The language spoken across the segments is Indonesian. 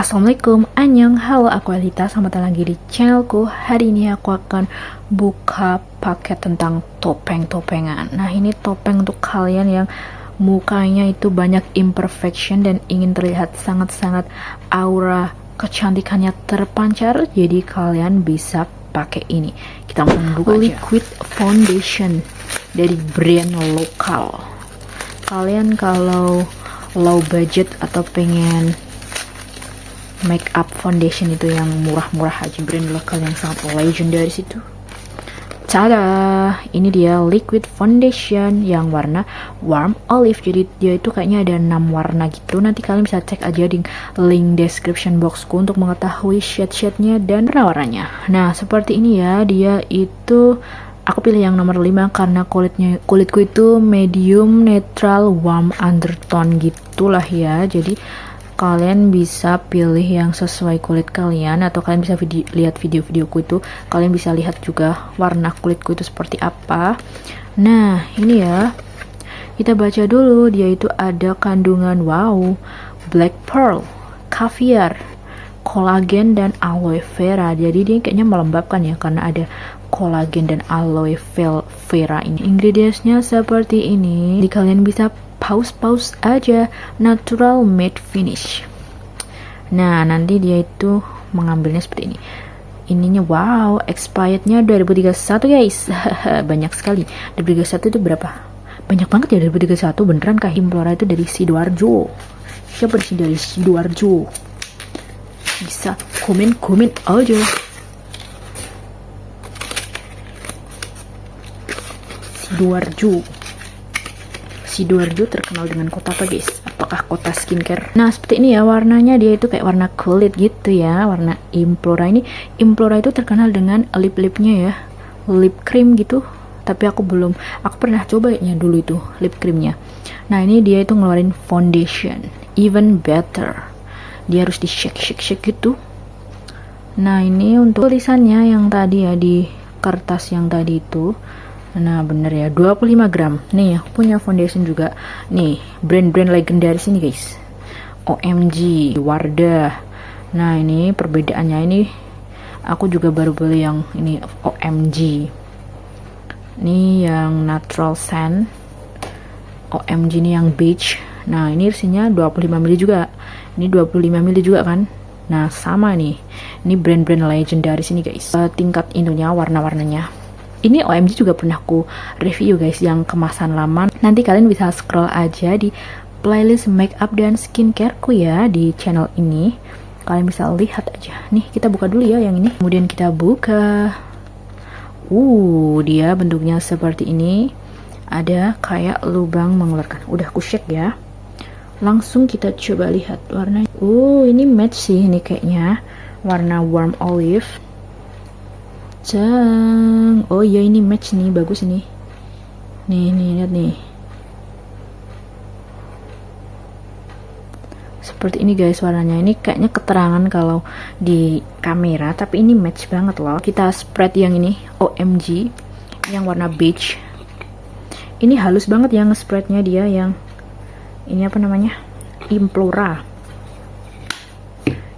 Assalamualaikum, annyeong, halo aku Alita, selamat datang lagi di channelku. Hari ini aku akan buka paket tentang topeng-topengan. Nah, ini topeng untuk kalian yang mukanya itu banyak imperfection dan ingin terlihat sangat-sangat aura kecantikannya terpancar. Jadi kalian bisa pakai ini. Kita langsung buka aja. Liquid foundation dari brand lokal. Kalian kalau low budget atau pengen make up foundation itu yang murah-murah aja, brand lokal yang sangat legendaris itu. Tada, ini dia liquid foundation yang warna warm olive. Jadi dia itu kayaknya ada 6 warna gitu. Nanti kalian bisa cek aja di link description boxku untuk mengetahui shade-shade-nya dan warna-warnanya. Nah, seperti ini ya, dia itu aku pilih yang nomor 5 karena kulitku itu medium neutral warm undertone gitulah ya. Jadi kalian bisa pilih yang sesuai kulit kalian, atau kalian bisa lihat video-videoku itu, kalian bisa lihat juga warna kulitku itu seperti apa. Nah, ini ya, kita baca dulu. Dia itu ada kandungan black pearl, caviar, kolagen, dan aloe vera. Jadi dia kayaknya melembabkan ya, karena ada kolagen dan aloe vera ini. Ingredientsnya seperti ini. Jadi kalian bisa pause aja. Natural matte finish. Nah, nanti dia itu mengambilnya seperti ini. Ininya expirednya 2031 guys. Banyak sekali. 2031 itu berapa? Banyak banget ya 2031. Beneran kah Implora itu dari Sidoarjo? Siapa sih dari Sidoarjo? Bisa komen aja. Sidoarjo terkenal dengan kota apa guys? Apakah kota skincare? Nah, seperti ini ya warnanya. Dia itu kayak warna kulit gitu ya, warna Implora ini. Implora itu terkenal dengan lip-lipnya ya, lip cream gitu. Tapi aku pernah coba ya dulu itu lip creamnya. Nah, ini dia itu ngeluarin foundation, even better. Dia harus di shake gitu. Nah, ini untuk tulisannya yang tadi ya, di kertas yang tadi itu. Nah, bener ya, 25 gram. Nih, aku punya foundation juga. Nih, brand-brand legendaris ini guys. OMG, Wardah. Nah, ini perbedaannya ini. Aku juga baru beli yang ini OMG. Ini yang natural sand. OMG ini yang beige. Nah, ini isinya 25 ml juga. Ini 25 ml juga kan. Nah, sama nih. Ini brand-brand legendaris ini guys. Tingkat indonya, warna-warnanya. Ini OMG juga pernah aku review guys, yang kemasan lama. Nanti kalian bisa scroll aja di playlist makeup dan skincareku ya di channel ini. Kalian bisa lihat aja. Nih, kita buka dulu ya yang ini. Kemudian kita buka. Dia bentuknya seperti ini. Ada kayak lubang mengeluarkan. Udah aku shake ya. Langsung kita coba lihat warnanya. Ini match sih ini kayaknya. Warna warm olive. Oh iya, ini match nih, bagus nih. Nih, lihat nih. Seperti ini guys warnanya. Ini kayaknya keterangan kalau di kamera, tapi ini match banget loh. Kita spread yang ini, OMG, yang warna beige. Ini halus banget yang spreadnya dia, yang ini apa namanya? Implora.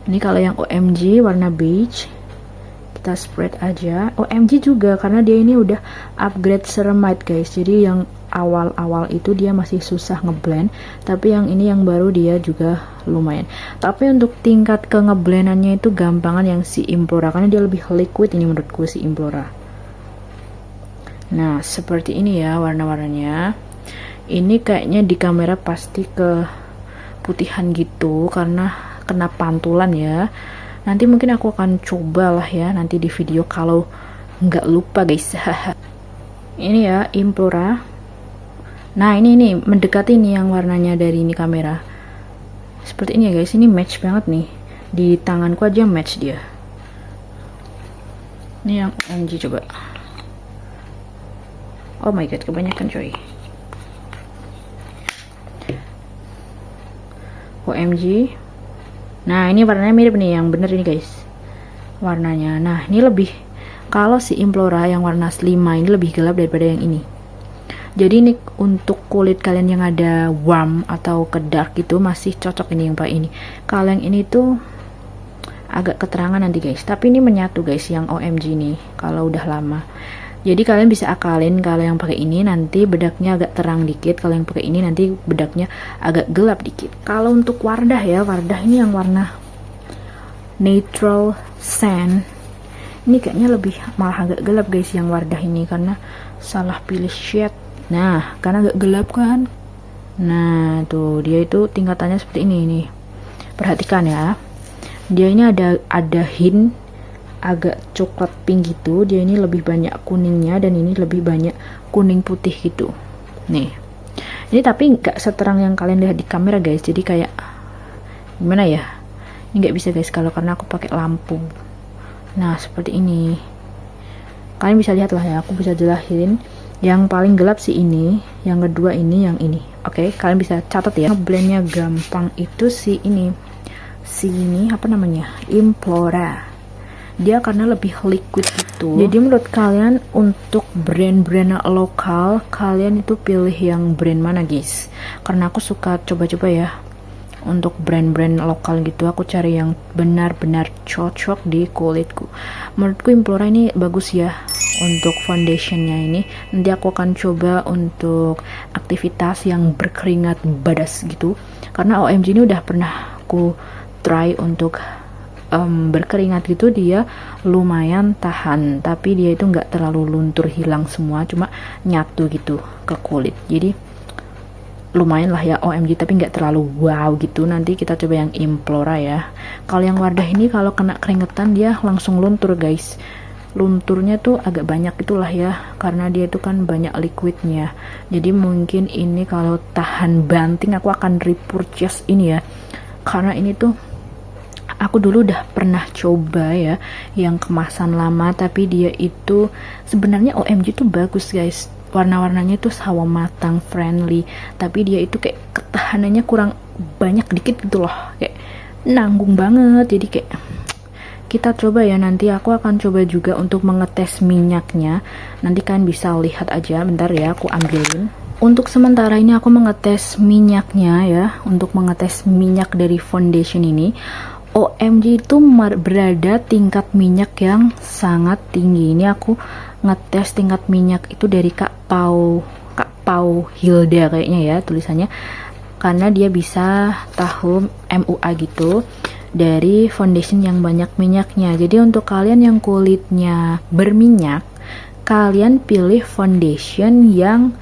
Ini kalau yang OMG warna beige. Kita spread aja. OMG juga karena dia ini udah upgrade ceramide guys. Jadi yang awal-awal itu dia masih susah ngeblend, tapi yang ini yang baru dia juga lumayan. Tapi untuk tingkat ke ngeblendannya itu gampangan yang si Implora, karena dia lebih liquid ini menurutku si Implora. Nah, seperti ini ya warna-warnanya. Ini kayaknya di kamera pasti ke putihan gitu karena kena pantulan ya. Nanti mungkin aku akan coba lah ya nanti di video kalau nggak lupa guys. Ini ya Implora. Nah, ini mendekati nih yang warnanya dari ini kamera. Seperti ini ya guys, ini match banget nih. Di tanganku aja match dia. Ini yang OMG coba. Oh my god, kebanyakan coy. OMG. Nah, ini warnanya mirip nih, yang bener ini guys warnanya. Nah, ini lebih, kalau si Implora yang warna Slima ini lebih gelap daripada yang ini. Jadi ini untuk kulit kalian yang ada warm atau ke dark gitu masih cocok ini yang pakai ini. Kalau yang ini tuh agak keterangan nanti guys, tapi ini menyatu guys yang OMG nih kalau udah lama. Jadi kalian bisa akalin kalau yang pakai ini nanti bedaknya agak terang dikit, kalau yang pakai ini nanti bedaknya agak gelap dikit. Kalau untuk Wardah ya, Wardah ini yang warna neutral sand, ini kayaknya lebih malah agak gelap guys yang Wardah ini, karena salah pilih shade. Nah, karena agak gelap kan. Nah, tuh dia itu tingkatannya seperti ini nih. Perhatikan ya. Dia ini ada hint agak coklat pink gitu. Dia ini lebih banyak kuningnya dan ini lebih banyak kuning putih gitu. Nih. Ini tapi nggak seterang yang kalian lihat di kamera guys. Jadi kayak gimana ya? Ini nggak bisa guys kalau karena aku pakai lampu. Nah, seperti ini. Kalian bisa lihat lah ya, aku bisa jelasin. Yang paling gelap sih ini, yang kedua ini, yang ini. Oke, kalian bisa catat ya. Blendnya gampang itu si ini apa namanya, Implora. Dia karena lebih liquid itu. Jadi menurut kalian untuk brand-brand lokal, kalian itu pilih yang brand mana guys? Karena aku suka coba-coba ya. Untuk brand-brand lokal gitu, aku cari yang benar-benar cocok di kulitku. Menurutku Implora ini bagus ya untuk foundationnya ini. Nanti aku akan coba untuk aktivitas yang berkeringat badas gitu, karena OMG ini udah pernah aku try untuk berkeringat gitu, dia lumayan tahan, tapi dia itu nggak terlalu luntur hilang semua, cuma nyatu gitu ke kulit. Jadi lumayan lah ya OMG, tapi nggak terlalu wow gitu. Nanti kita coba yang Implora ya. Kalau yang Wardah ini kalau kena keringetan dia langsung luntur guys. Lunturnya tuh agak banyak itulah ya, karena dia itu kan banyak liquidnya. Jadi mungkin ini kalau tahan banting aku akan repurchase ini ya, karena ini tuh aku dulu udah pernah coba ya yang kemasan lama, tapi dia itu sebenarnya OMG tuh bagus guys, warna-warnanya tuh sawo matang friendly, tapi dia itu kayak ketahanannya kurang banyak dikit gitu loh, kayak nanggung banget. Jadi kayak kita coba ya, nanti aku akan coba juga untuk mengetes minyaknya. Nanti kalian bisa lihat aja, bentar ya aku ambilin. Untuk sementara ini aku mengetes minyaknya ya, untuk mengetes minyak dari foundation ini. OMG itu berada tingkat minyak yang sangat tinggi. Ini aku ngetes tingkat minyak itu dari Kak Pau Hilda kayaknya ya tulisannya, karena dia bisa tahu MUA gitu dari foundation yang banyak minyaknya. Jadi untuk kalian yang kulitnya berminyak, kalian pilih foundation yang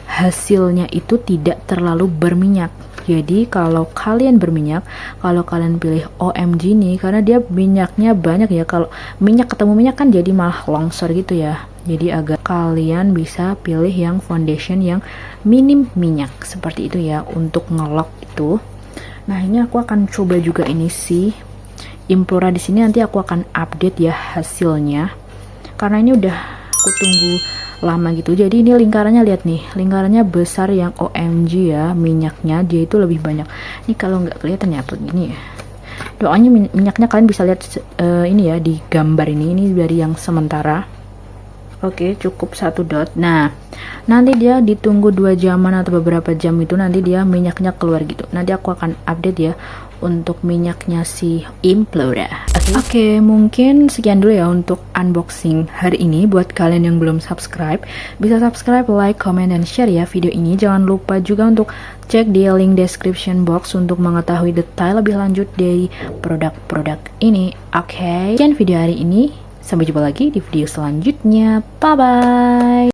hasilnya itu tidak terlalu berminyak. Jadi kalau kalian berminyak, kalau kalian pilih OMG nih, karena dia minyaknya banyak ya. Kalau minyak ketemu minyak kan jadi malah longsor gitu ya. Jadi agak kalian bisa pilih yang foundation yang minim minyak seperti itu ya untuk ngelok itu. Nah, ini aku akan coba juga ini sih Implora di sini, nanti aku akan update ya hasilnya. Karena ini udah aku tunggu lama gitu. Jadi ini lingkarannya, lihat nih, lingkarannya besar yang OMG ya, minyaknya dia itu lebih banyak. Ini kalau nggak kelihatan ya begini ya. Doanya minyaknya kalian bisa lihat ini ya di gambar ini dari yang sementara. Oke, cukup 1 dot. Nah, nanti dia ditunggu 2 jaman atau beberapa jam itu nanti dia minyaknya keluar gitu. Nanti aku akan update ya untuk minyaknya si Implora. Oke, mungkin sekian dulu ya untuk unboxing hari ini. Buat kalian yang belum subscribe, bisa subscribe, like, comment, dan share ya video ini. Jangan lupa juga untuk cek di link description box untuk mengetahui detail lebih lanjut dari produk-produk ini. Oke, sekian video hari ini. Sampai jumpa lagi di video selanjutnya. Bye-bye.